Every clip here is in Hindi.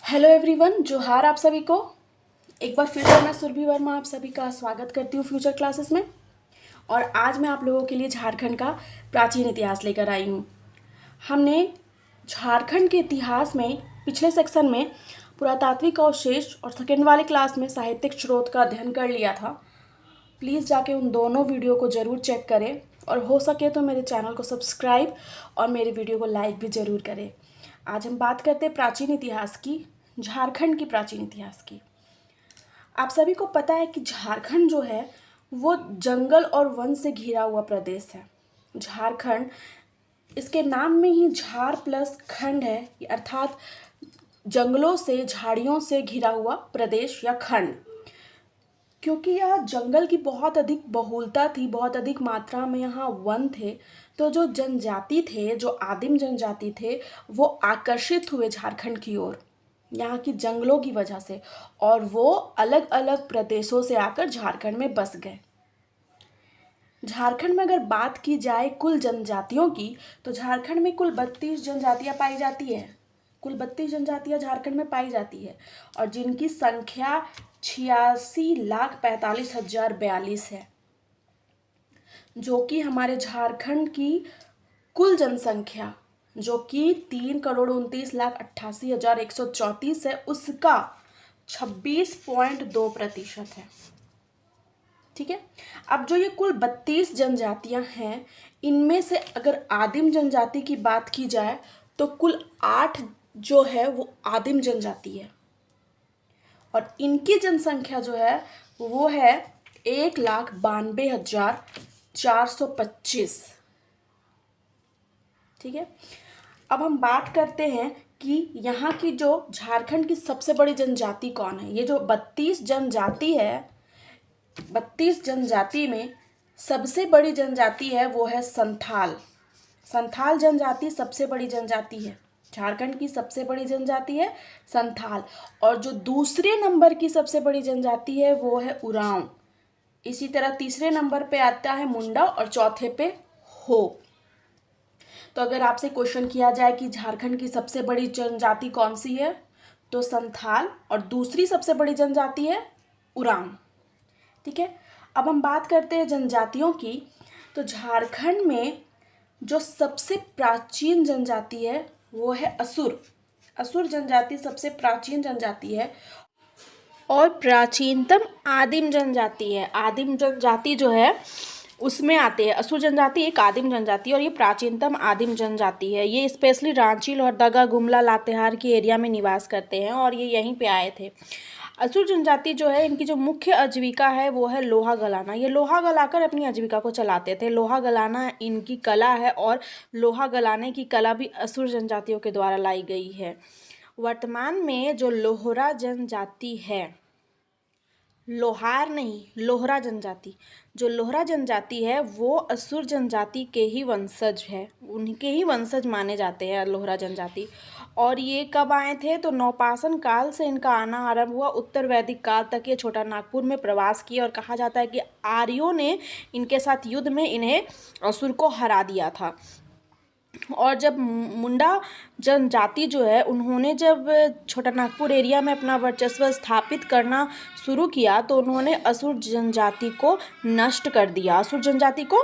हेलो एवरीवन, जोहार आप सभी को। एक बार फिर से मैं सुरभि वर्मा आप सभी का स्वागत करती हूँ फ्यूचर क्लासेस में। और आज मैं आप लोगों के लिए झारखंड का प्राचीन इतिहास लेकर आई हूँ। हमने झारखंड के इतिहास में पिछले सेक्शन में पुरातात्विक अवशेष और सेकेंड वाले क्लास में साहित्यिक स्रोत का अध्ययन कर लिया था। प्लीज़ जाके उन दोनों वीडियो को ज़रूर चेक करें और हो सके तो मेरे चैनल को सब्सक्राइब और मेरे वीडियो को लाइक भी ज़रूर करें। आज हम बात करते हैं प्राचीन इतिहास की, झारखंड की प्राचीन इतिहास की। आप सभी को पता है कि झारखंड जो है वो जंगल और वन से घिरा हुआ प्रदेश है। झारखंड, इसके नाम में ही झार प्लस खंड है, अर्थात जंगलों से, झाड़ियों से घिरा हुआ प्रदेश या खंड। क्योंकि यह जंगल की बहुत अधिक बहुलता थी, बहुत अधिक मात्रा में यहाँ वन थे, तो जो जनजाति थे, जो आदिम जनजाति थे, वो आकर्षित हुए झारखंड की ओर यहाँ की जंगलों की वजह से, और वो अलग अलग प्रदेशों से आकर झारखंड में बस गए। झारखंड में अगर बात की जाए कुल जनजातियों की, तो झारखंड में कुल 32 जनजातियाँ पाई जाती है। कुल 32 जनजातियाँ झारखंड में पाई जाती है और जिनकी संख्या 86,45,042 है, जो कि हमारे झारखंड की कुल जनसंख्या जो कि 3,29,88,134 है, उसका 26.2% है। ठीक है। अब जो ये कुल 32 जनजातियां हैं, इनमें से अगर आदिम जनजाति की बात की जाए तो कुल 8 जो है वो आदिम जनजाति है और इनकी जनसंख्या जो है वो है 1,92,425। ठीक है। अब हम बात करते हैं कि यहाँ की जो झारखंड की सबसे बड़ी जनजाति कौन है। ये जो 32 जनजाति है, 32 जनजाति में सबसे बड़ी जनजाति है वो है संथाल। संथाल जनजाति सबसे बड़ी जनजाति है, झारखंड की सबसे बड़ी जनजाति है संथाल। और जो दूसरे नंबर की सबसे बड़ी जनजाति है वो है उरांव। इसी तरह तीसरे नंबर पे आता है मुंडा और चौथे पे हो। तो अगर आपसे क्वेश्चन किया जाए कि झारखंड की सबसे बड़ी जनजाति कौन सी है, तो संथाल, और दूसरी सबसे बड़ी जनजाति है उरांव। ठीक है। अब हम बात करते हैं जनजातियों की। तो झारखंड में जो सबसे प्राचीन जनजाति है वो है असुर। असुर जनजाति सबसे प्राचीन जनजाति है और प्राचीनतम आदिम जनजाति है। आदिम जनजाति जो है उसमें आते हैं। असुर जनजाति एक आदिम जनजाति और ये प्राचीनतम आदिम जनजाति है। ये स्पेशली रांची, लोहरदगा, गुमला, लातेहार की एरिया में निवास करते हैं और ये यहीं पे आए थे। असुर जनजाति जो है, इनकी जो मुख्य आजीविका है वो है लोहा गलाना। ये लोहा गलाकर अपनी आजीविका को चलाते थे। लोहा गलाना इनकी कला है और लोहा गलाने की कला भी असुर जनजातियों के द्वारा लाई गई है। वर्तमान में जो लोहरा जनजाति है, लोहार नहीं, लोहरा जनजाति, जो लोहरा जनजाति है वो असुर जनजाति के ही वंशज है, उनके ही वंशज माने जाते हैं लोहरा जनजाति। और ये कब आए थे, तो नौपाषाण काल से इनका आना आरंभ हुआ। उत्तर वैदिक काल तक ये छोटा नागपुर में प्रवास किए और कहा जाता है कि आर्यों ने इनके साथ युद्ध में इन्हें असुर को हरा दिया था। और जब मुंडा जनजाति जो है, उन्होंने जब छोटा नागपुर एरिया में अपना वर्चस्व स्थापित करना शुरू किया तो उन्होंने असुर जनजाति को नष्ट कर दिया। असुर जनजाति को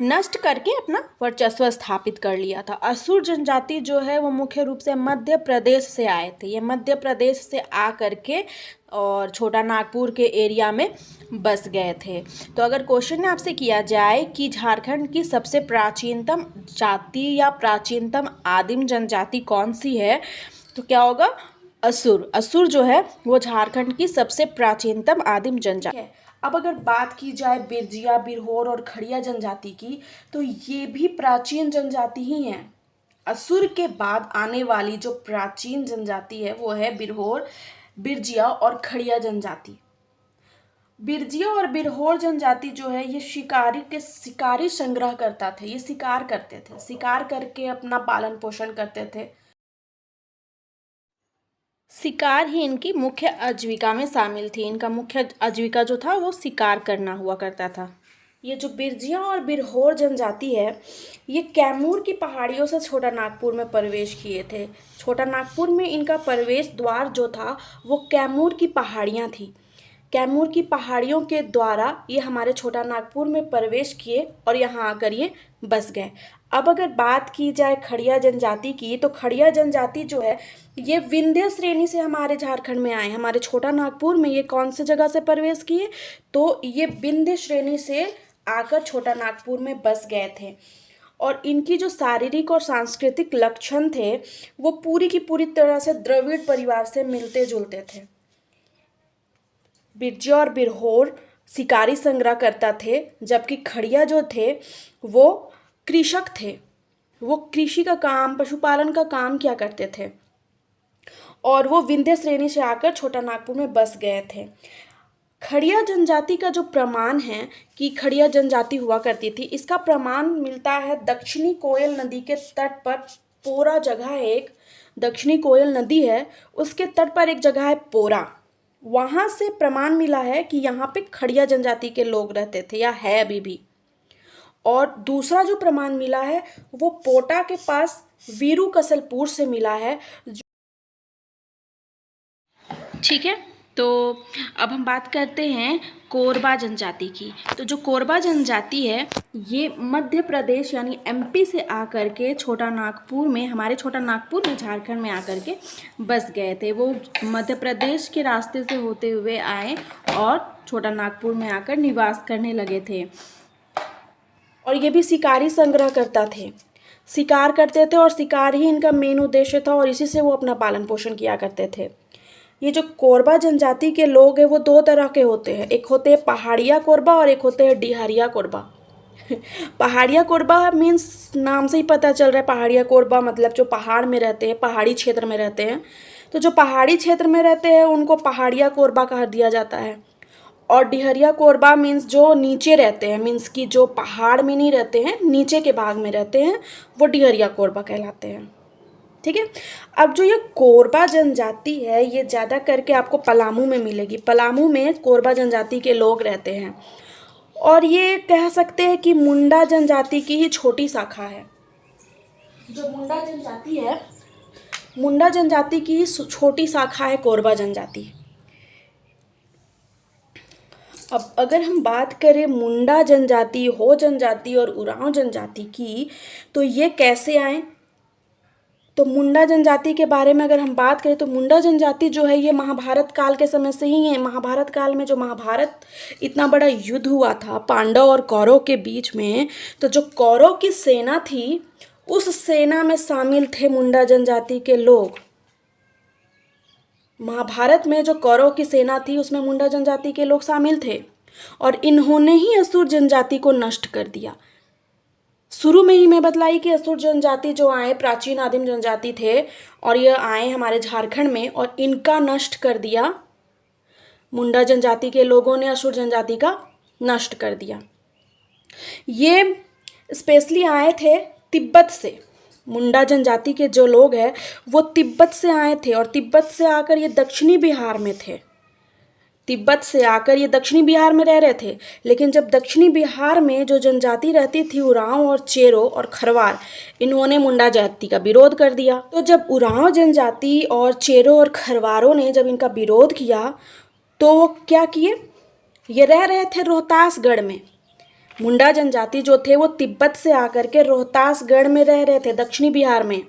नष्ट करके अपना वर्चस्व स्थापित कर लिया था। असुर जनजाति जो है वो मुख्य रूप से मध्य प्रदेश से आए थे। ये मध्य प्रदेश से आ करके और छोटा नागपुर के एरिया में बस गए थे। तो अगर क्वेश्चन आपसे किया जाए कि झारखंड की सबसे प्राचीनतम जाति या प्राचीनतम आदिम जनजाति कौन सी है, तो क्या होगा, असुर। असुर जो है वो झारखंड की सबसे प्राचीनतम आदिम जनजाति है। अब अगर बात की जाए बिरजिया, बिरहोर और खड़िया जनजाति की, तो ये भी प्राचीन जनजाति ही हैं। असुर के बाद आने वाली जो प्राचीन जनजाति है वो है बिरहोर, बिरजिया और खड़िया जनजाति। बिरजिया और बिरहोर जनजाति जो है ये शिकारी संग्रह करता थे। ये शिकार करते थे, शिकार करके अपना पालन पोषण करते थे। शिकार ही इनकी मुख्य आजीविका में शामिल थी। इनका मुख्य आजीविका जो था वो शिकार करना हुआ करता था। ये जो बिरजिया और बिरहोर जनजाति है, ये कैमूर की पहाड़ियों से छोटा नागपुर में प्रवेश किए थे। छोटा नागपुर में इनका प्रवेश द्वार जो था वो कैमूर की पहाड़ियाँ थी। कैमूर की पहाड़ियों के द्वारा ये हमारे छोटा नागपुर में प्रवेश किए और यहाँ आकर ये बस गए। अब अगर बात की जाए खड़िया जनजाति की, तो खड़िया जनजाति जो है ये विंध्य श्रेणी से हमारे झारखंड में आए। हमारे छोटा नागपुर में ये कौन सी जगह से प्रवेश किए, तो ये विंध्य श्रेणी से आकर छोटा नागपुर में बस गए थे। और इनकी जो शारीरिक और सांस्कृतिक लक्षण थे वो पूरी की पूरी तरह से द्रविड़ परिवार से मिलते जुलते थे। बिरजिया और बिरहोर शिकारी संग्रह करता थे, जबकि खड़िया जो थे वो कृषक थे। वो कृषि का काम, पशुपालन का काम किया करते थे और वो विंध्य श्रेणी से आकर छोटा नागपुर में बस गए थे। खड़िया जनजाति का जो प्रमाण है कि खड़िया जनजाति हुआ करती थी, इसका प्रमाण मिलता है दक्षिणी कोयल नदी के तट पर। पोरा जगह है एक, दक्षिणी कोयल नदी है, उसके तट पर एक जगह है पोरा। वहाँ से प्रमाण मिला है कि यहाँ पे खड़िया जनजाति के लोग रहते थे या है अभी भी। और दूसरा जो प्रमाण मिला है वो पोटा के पास वीरू कसलपुर से मिला है। ठीक है, तो अब हम बात करते हैं कोरबा जनजाति की। तो जो कोरबा जनजाति है ये मध्य प्रदेश यानी एमपी से आकर के छोटा नागपुर में, हमारे छोटा नागपुर में झारखंड में आकर के बस गए थे। वो मध्य प्रदेश के रास्ते से होते हुए आए और छोटा नागपुर में आकर निवास करने लगे थे। और ये भी शिकारी संग्रह करता थे, शिकार करते थे और शिकार ही इनका मेन उद्देश्य था और इसी से वो अपना पालन पोषण किया करते थे। ये जो कोरबा जनजाति के लोग हैं वो दो तरह के होते हैं, एक होते हैं पहाड़िया कोरबा और एक होते हैं डिहरिया कोरबा। पहाड़िया कोरबा मीन्स नाम से ही पता चल रहा है, पहाड़िया कोरबा मतलब जो पहाड़ में रहते हैं, पहाड़ी क्षेत्र में रहते हैं। तो जो पहाड़ी क्षेत्र में रहते हैं उनको पहाड़िया कोरबा कह दिया जाता है। और डिहरिया कोरबा मीन्स जो नीचे रहते हैं, मीन्स कि जो पहाड़ में नहीं रहते हैं, नीचे के भाग में रहते हैं, वो डिहरिया कोरबा कहलाते हैं। ठीक है, अब जो ये कोरबा जनजाति है ये ज़्यादा करके आपको पलामू में मिलेगी। पलामू में कोरबा जनजाति के लोग रहते हैं और ये कह सकते हैं कि मुंडा जनजाति की ही छोटी शाखा है। जो मुंडा जनजाति है, मुंडा जनजाति की ही छोटी शाखा है कोरबा जनजाति। अब अगर हम बात करें मुंडा जनजाति, हो जनजाति और उरांव जनजाति की, तो ये कैसे आए, तो मुंडा जनजाति के बारे में अगर हम बात करें तो मुंडा जनजाति जो है ये महाभारत काल के समय से ही है। महाभारत काल में जो महाभारत इतना बड़ा युद्ध हुआ था पांडव और कौरव के बीच में, तो जो कौरव की सेना थी उस सेना में शामिल थे मुंडा जनजाति के लोग। महाभारत में जो कौरव की सेना थी उसमें मुंडा जनजाति के लोग शामिल थे और इन्होंने ही असुर जनजाति को नष्ट कर दिया। शुरू में ही मैं बतलाई कि असुर जनजाति जो आए प्राचीन आदिम जनजाति थे और ये आए हमारे झारखंड में और इनका नष्ट कर दिया। मुंडा जनजाति के लोगों ने असुर जनजाति का नष्ट कर दिया। ये स्पेशली आए थे तिब्बत से। मुंडा जनजाति के जो लोग हैं वो तिब्बत से आए थे और तिब्बत से आकर ये दक्षिणी बिहार में थे। तिब्बत से आकर ये दक्षिणी बिहार में रह रहे थे, लेकिन जब दक्षिणी बिहार में जो जनजाति रहती थी उरांव और चेरो और खरवार, इन्होंने मुंडा जाति का विरोध कर दिया। तो जब उरांव जनजाति और चेरो और खरवारों ने जब इनका विरोध किया तो वो क्या किए, ये रह रहे थे रोहतासगढ़ में। मुंडा जनजाति जो थे वो तिब्बत से आकर के रोहतासगढ़ में रह रहे थे दक्षिणी बिहार में।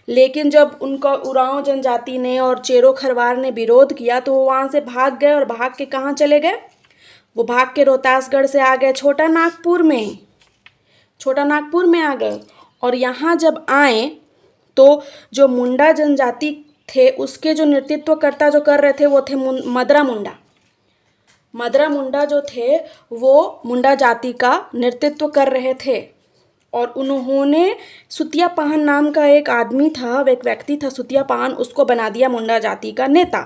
लेकिन जब उनका उरांव जनजाति ने और चेरो खरवार ने विरोध किया तो वो वहाँ से भाग गए और भाग के कहाँ चले गए, वो भाग के रोहतासगढ़ से आ गए छोटा नागपुर में। छोटा नागपुर में आ गए और यहाँ जब आए तो जो मुंडा जनजाति थे उसके जो नेतृत्वकर्ता जो कर रहे थे वो थे मदरा मुंडा। मदरा मुंडा जो थे वो मुंडा जाति का नेतृत्व कर रहे थे और उन्होंने सुतिया पाहन नाम का एक आदमी था, एक व्यक्ति था सुतिया पाहन, उसको बना दिया मुंडा जाति का नेता।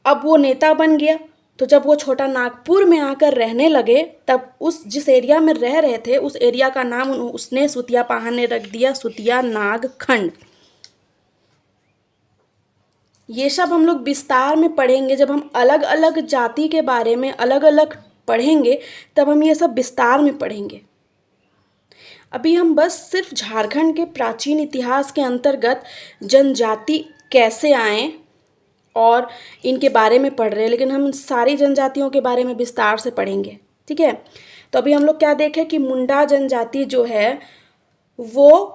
अब वो नेता बन गया तो जब वो छोटा नागपुर में आकर रहने लगे तब उस जिस एरिया में रह रहे थे उस एरिया का नाम उसने सुतिया पाहन ने रख दिया सुतिया नाग खंड। ये सब हम लोग विस्तार में पढ़ेंगे जब हम अलग अलग जाति के बारे में, अलग अलग पढ़ेंगे तब हम ये सब विस्तार में पढ़ेंगे। अभी हम बस सिर्फ झारखंड के प्राचीन इतिहास के अंतर्गत जनजाति कैसे आए और इनके बारे में पढ़ रहे हैं, लेकिन हम सारी जनजातियों के बारे में विस्तार से पढ़ेंगे। ठीक है, तो अभी हम लोग क्या देखें कि मुंडा जनजाति जो है वो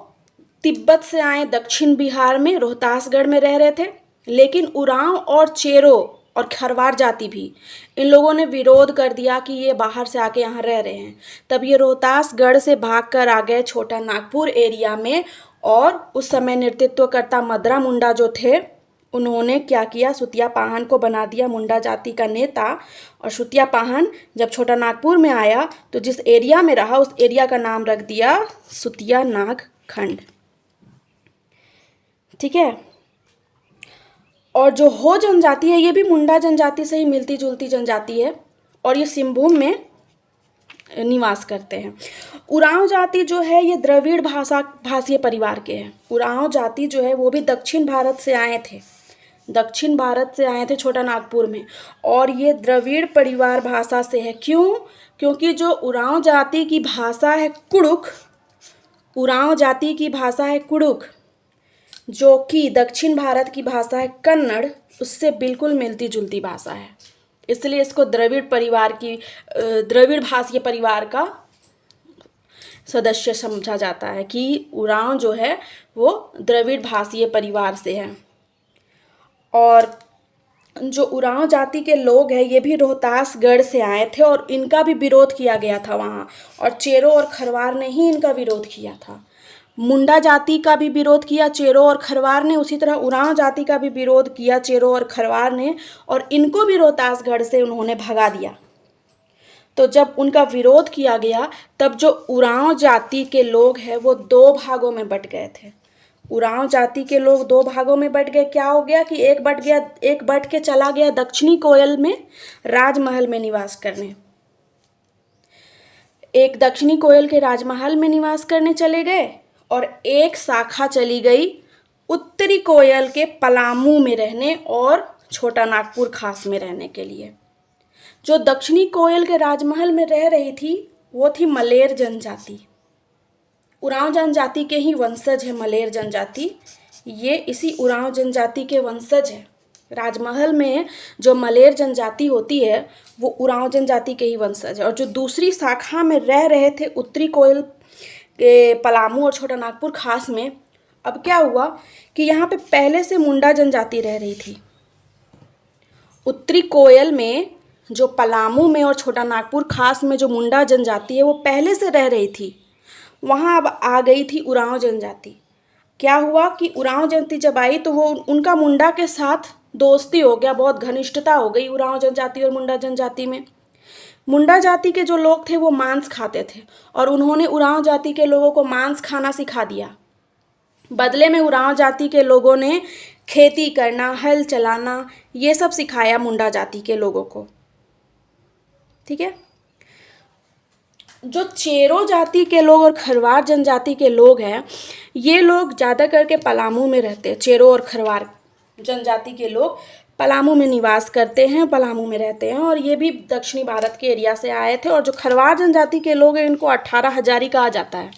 तिब्बत से आए, दक्षिण बिहार में रोहतासगढ़ में रह रहे थे, लेकिन उरांव और चेरो और खरवार जाति भी, इन लोगों ने विरोध कर दिया कि ये बाहर से आके यहाँ रह रहे हैं। तब ये रोहतासगढ़ से भागकर आ गए छोटा नागपुर एरिया में, और उस समय नेतृत्वकर्ता मदरा मुंडा जो थे उन्होंने क्या किया, सुतिया पाहन को बना दिया मुंडा जाति का नेता। और सुतिया पाहन जब छोटा नागपुर में आया तो जिस एरिया में रहा उस एरिया का नाम रख दिया सुतिया नाग खंड। ठीक है, और जो हो जनजाति है ये भी मुंडा जनजाति से ही मिलती जुलती जनजाति है, और ये सिंहभूम में निवास करते हैं। उरांव जाति जो है ये द्रविड़ भाषीय परिवार के हैं। उरांव जाति जो है वो भी दक्षिण भारत से आए थे, दक्षिण भारत से आए थे छोटा नागपुर में, और ये द्रविड़ परिवार भाषा से है। क्यों? क्योंकि जो उरांव जाति की भाषा है कुड़ुक, उरांव जाति की भाषा है कुड़ुक, जो कि दक्षिण भारत की भाषा है कन्नड़, उससे बिल्कुल मिलती जुलती भाषा है। इसलिए इसको द्रविड़ परिवार की द्रविड़ भाषीय परिवार का सदस्य समझा जाता है कि उरांव जो है वो द्रविड़ भाषीय परिवार से है। और जो उरांव जाति के लोग हैं ये भी रोहतासगढ़ से आए थे और इनका भी विरोध किया गया था वहाँ, और चेरो और खरवार ने ही इनका विरोध किया था। मुंडा जाति का भी विरोध किया चेरो और खरवार ने, उसी तरह उरांव जाति का भी विरोध किया चेरो और खरवार ने, और इनको भी रोहतासगढ़ से उन्होंने भगा दिया। तो जब उनका विरोध किया गया तब जो उरांव जाति के लोग हैं वो दो भागों में बट गए थे। उरांव जाति के लोग दो भागों में बट गए। क्या हो गया कि एक बट के चला गया दक्षिणी कोयल में राजमहल में निवास करने, एक दक्षिणी कोयल के राजमहल में निवास करने चले गए, और एक शाखा चली गई उत्तरी कोयल के पलामू में रहने और छोटा नागपुर खास में रहने के लिए। जो दक्षिणी कोयल के राजमहल में रह रही थी वो थी मलेर जनजाति। उरांव जनजाति के ही वंशज है मलेर जनजाति, ये इसी उरांव जनजाति के वंशज है। राजमहल में जो मलेर जनजाति होती है वो उरांव जनजाति के ही वंशज है। और जो दूसरी शाखा में रह रहे थे उत्तरी कोयल के पलामू और छोटा नागपुर खास में, अब क्या हुआ कि यहाँ पे पहले से मुंडा जनजाति रह रही थी। उत्तरी कोयल में जो पलामू में और छोटा नागपुर खास में जो मुंडा जनजाति है वो पहले से रह रही थी, वहाँ अब आ गई थी उरांव जनजाति। क्या हुआ कि उरांव जनजाति जब आई तो वो उनका मुंडा के साथ दोस्ती हो गया, बहुत घनिष्ठता हो गई उरांव जनजाति और मुंडा जनजाति में। मुंडा जाति के जो लोग थे वो मांस खाते थे और उन्होंने उरांव जाति के लोगों को मांस खाना सिखा दिया। बदले में उरांव जाति के लोगों ने खेती करना, हल चलाना, ये सब सिखाया मुंडा जाति के लोगों को। ठीक है, जो चेरो जाति के लोग और खरवार जनजाति के लोग हैं ये लोग ज़्यादा करके पलामू में रहते हैं। चेरो और खरवार जनजाति के लोग पलामू में निवास करते हैं, पलामू में रहते हैं, और ये भी दक्षिणी भारत के एरिया से आए थे। और जो खरवार जनजाति के लोग हैं इनको 18 हजारी कहा जाता है।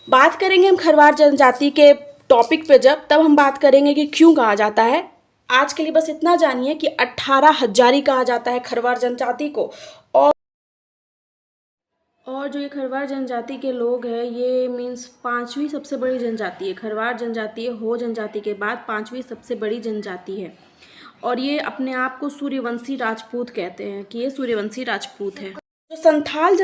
बात करेंगे हम खरवार जनजाति के टॉपिक पे तब हम बात करेंगे कि क्यों कहा जाता है। आज के लिए बस इतना जानिए कि 18 हजारी कहा जाता है खरवार जनजाति को। और जो ये खरवार जनजाति के लोग हैं ये मीन्स 5वीं सबसे बड़ी जनजाति है। खरवार जनजाति हो जनजाति के बाद 5वीं सबसे बड़ी जनजाति है, और ये अपने आप को सूर्यवंशी राजपूत कहते हैं कि ये सूर्यवंशी राजपूत है। जो संथाल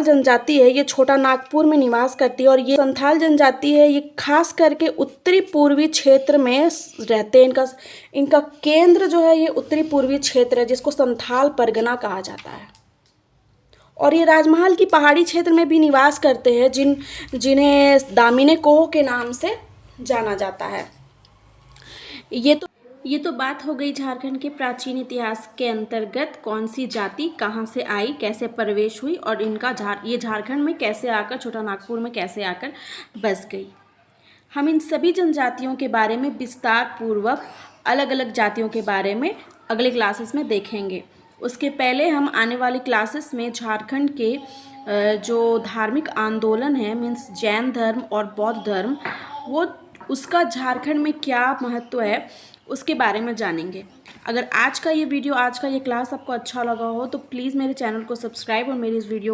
जनजाति है ये छोटा नागपुर में निवास करती है, और ये संथाल जनजाति है ये खास करके उत्तरी पूर्वी क्षेत्र में रहते हैं। इनका केंद्र जो है ये उत्तरी पूर्वी क्षेत्र है जिसको संथाल परगना कहा जाता है। और ये राजमहल की पहाड़ी क्षेत्र में भी निवास करते हैं जिन्हें दामिने कोह के नाम से जाना जाता है। ये तो बात हो गई झारखंड के प्राचीन इतिहास के अंतर्गत कौन सी जाति कहाँ से आई, कैसे प्रवेश हुई, और ये झारखंड में कैसे आकर छोटा नागपुर में कैसे आकर बस गई। हम इन सभी जनजातियों के बारे में विस्तार पूर्वक अलग अलग जातियों के बारे में अगले क्लासेस में देखेंगे। उसके पहले हम आने वाली क्लासेस में झारखंड के जो धार्मिक आंदोलन है, मीन्स जैन धर्म और बौद्ध धर्म, वो उसका झारखंड में क्या महत्व है उसके बारे में जानेंगे। अगर आज का ये वीडियो, आज का ये क्लास आपको अच्छा लगा हो तो प्लीज़ मेरे चैनल को सब्सक्राइब और मेरी इस वीडियो